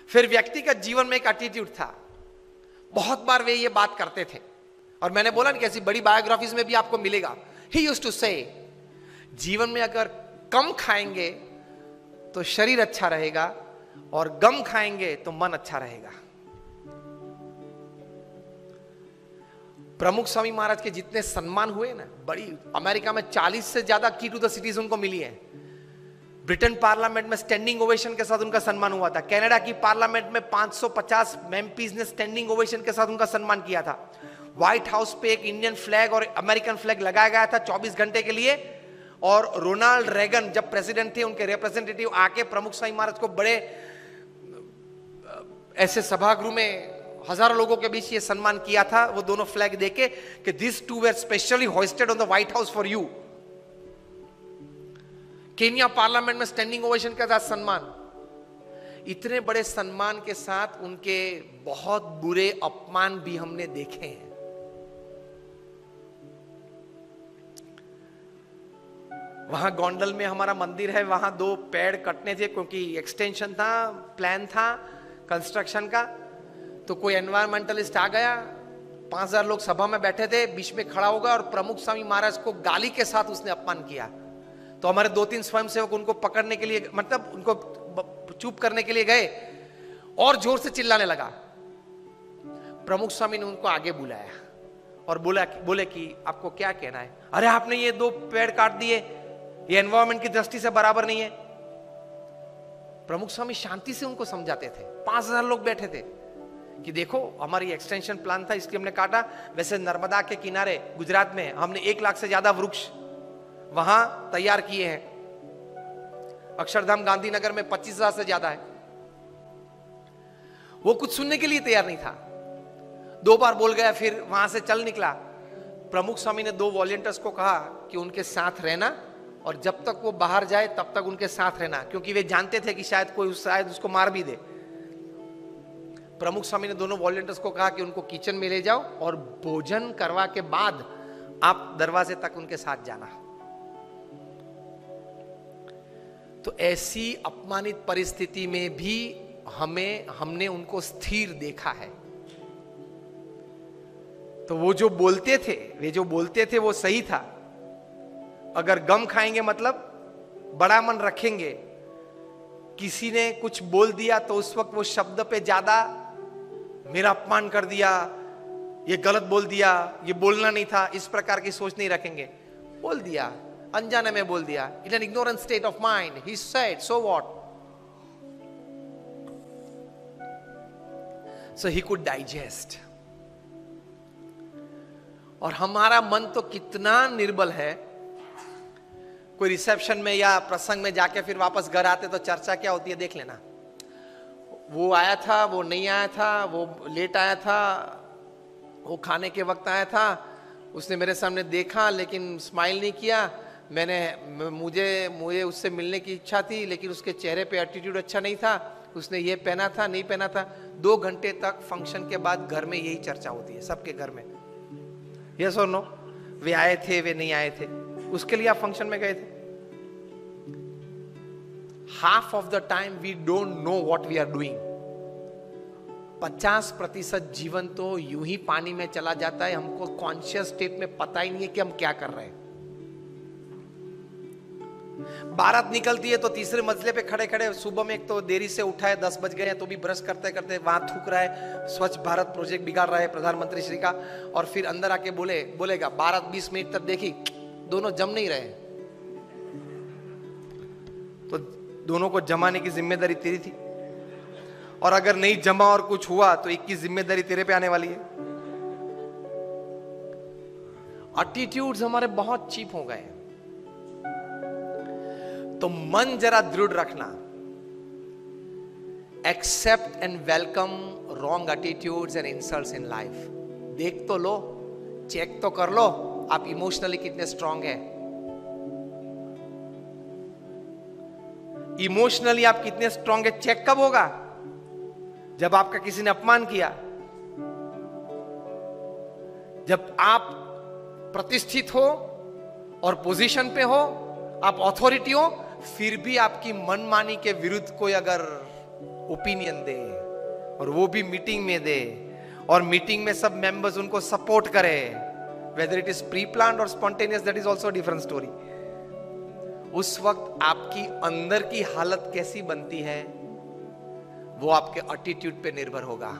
फिर व्यक्तिगत जीवन में एक एटीट्यूड था, बहुत बार वे ये बात करते थे, और मैंने बोला ना कैसी बड़ी बायोग्राफीज में भी आपको मिलेगा। ही यूज्ड टू से, जीवन में अगर कम खाएंगे तो शरीर अच्छा रहेगा, और गम खाएंगे तो मन अच्छा रहेगा। प्रमुख स्वामी महाराज के जितने सम्मान हुए ना, बड़ी अमेरिका में 40 से ज्यादा की टू द सिटीज उनको मिली है। ब्रिटेन पार्लियामेंट में स्टैंडिंग ओवेशन के साथ उनका सम्मान हुआ था। कनाडा की पार्लियामेंट में 550 एमपीज ने स्टैंडिंग ओवेशन के साथ उनका सम्मान किया था। व्हाइट हाउस पे एक इंडियन फ्लैग और अमेरिकन फ्लैग लगाया गया था 24 घंटे के लिए। और रोनाल्ड रेगन जब प्रेसिडेंट थे, उनके रिप्रेजेंटेटिव आके प्रमुख स्वामी महाराज को बड़े ऐसे सभागृह में हजारों लोगों के बीच ये सम्मान किया था, वो दोनों फ्लैग देके कि this two were specially hosted on the White House for you. Kenya parliament में स्टैंडिंग ओवेशन के साथ सम्मान। इतने बड़े सम्मान के साथ उनके बहुत बुरे अपमान भी हमने देखे हैं। वहां गोंडल में हमारा मंदिर है, वहां 2 पेड़ कटने थे क्योंकि एक्सटेंशन था, प्लान था कंस्ट्रक्शन का। तो कोई एनवायरमेंटलिस्ट आ गया, 5000 लोग सभा में बैठे थे, बीच में खड़ा होगा और प्रमुख स्वामी महाराज को गाली के साथ उसने अपमान किया। तो हमारे 2-3 स्वयंसेवक उनको पकड़ने के लिए, मतलब उनको चुप करने के लिए गए, और जोर से चिल्लाने लगा। प्रमुख स्वामी ने उनको आगे बुलाया और बोले कि आपको क्या कहना है? अरे आपने ये 2 पेड़ काट दिए, ये एनवायरमेंट की दृष्टि से बराबर नहीं है। प्रमुख स्वामी शांति से उनको समझाते थे। 5000 लोग बैठे थे कि देखो हमारी एक्सटेंशन प्लान था इसलिए हमने काटा। वैसे नर्मदा के किनारे गुजरात में हमने 1 लाख से ज्यादा वृक्ष वहां तैयार किए हैं। अक्षरधाम गांधीनगर में 25,000 से ज्यादा है। वो कुछ सुनने के लिए तैयार नहीं था। 2 बार बोल गया, फिर वहां से चल निकला। प्रमुख स्वामी ने 2 वॉलंटियर्स को कहा कि उनके साथ रहना, और जब तक वो बाहर जाए तब तक उनके साथ रहना, क्योंकि वे जानते थे कि शायद उसको मार भी दे। प्रमुख स्वामी ने दोनों वॉलंटियर्स को कहा कि उनको किचन में ले जाओ और भोजन करवा के बाद आप दरवाजे तक उनके साथ जाना। तो ऐसी अपमानित परिस्थिति में भी हमने उनको स्थिर देखा है। तो वो जो बोलते थे वो सही था। अगर गम खाएंगे मतलब बड़ा मन रखेंगे। किसी ने कुछ बोल दिया तो उस वक्त वो शब्द पे ज्यादा मेरा अपमान कर दिया, ये गलत बोल दिया, ये बोलना नहीं था, इस प्रकार की सोच नहीं रखेंगे। बोल दिया, अनजाने में बोल दिया, in an ignorant state of mind he said, so what. So he could digest. और हमारा मन तो कितना निर्बल है। कोई रिसेप्शन में या प्रसंग में जाके फिर वापस घर आते तो चर्चा क्या होती है देख लेना। वो आया था, वो नहीं आया था, वो लेट आया था, वो खाने के वक्त आया था, उसने मेरे सामने देखा लेकिन स्माइल नहीं किया, मुझे उससे मिलने की इच्छा थी लेकिन उसके चेहरे पे एटीट्यूड अच्छा नहीं था, उसने ये पहना था, नहीं पहना था। 2 घंटे तक फंक्शन के बाद घर में यही चर्चा होती है सबके घर में। यस और नो? वे आए थे, वे नहीं आए थे, उसके लिए आप फंक्शन में गए थे। Half of the time we don't know what we are doing. 50% जीवन तो यूं ही पानी में चला जाता है, हमको कॉन्शियस स्टेट में पता ही नहीं है कि हम क्या कर रहे हैं। बारात निकलती है तो तीसरे मंजिले पे खड़े खड़े, सुबह में एक तो देरी से उठा है, 10 बज गए हैं, तो भी ब्रश करते करते वहां थूक रहा है, स्वच्छ भारत प्रोजेक्ट बिगाड़ रहा है प्रधानमंत्री श्री का। और फिर अंदर आके बोलेगा बारात 20 मिनट तक देखी, दोनों जम नहीं रहे, तो दोनों को जमाने की जिम्मेदारी तेरी थी, और अगर नहीं जमा और कुछ हुआ तो एक की जिम्मेदारी तेरे पे आने वाली है। एटीट्यूड्स हमारे बहुत चीप हो गए। तो मन जरा दृढ़ रखना। Accept and welcome wrong attitudes and insults in life. देख तो लो, चेक तो कर लो आप इमोशनली कितने स्ट्रांग है। इमोशनली आप कितने स्ट्रांग है चेक कब होगा? जब आपका किसी ने अपमान किया, जब आप प्रतिष्ठित हो और पोजीशन पे हो, आप अथॉरिटी हो, फिर भी आपकी मनमानी के विरुद्ध कोई अगर ओपिनियन दे, और वो भी मीटिंग में दे, और मीटिंग में सब मेंबर्स उनको सपोर्ट करे, whether it is pre planned और spontaneous, that is also different story. उस वक्त आपकी अंदर की हालत कैसी बनती है वो आपके एटीट्यूड पे निर्भर होगा।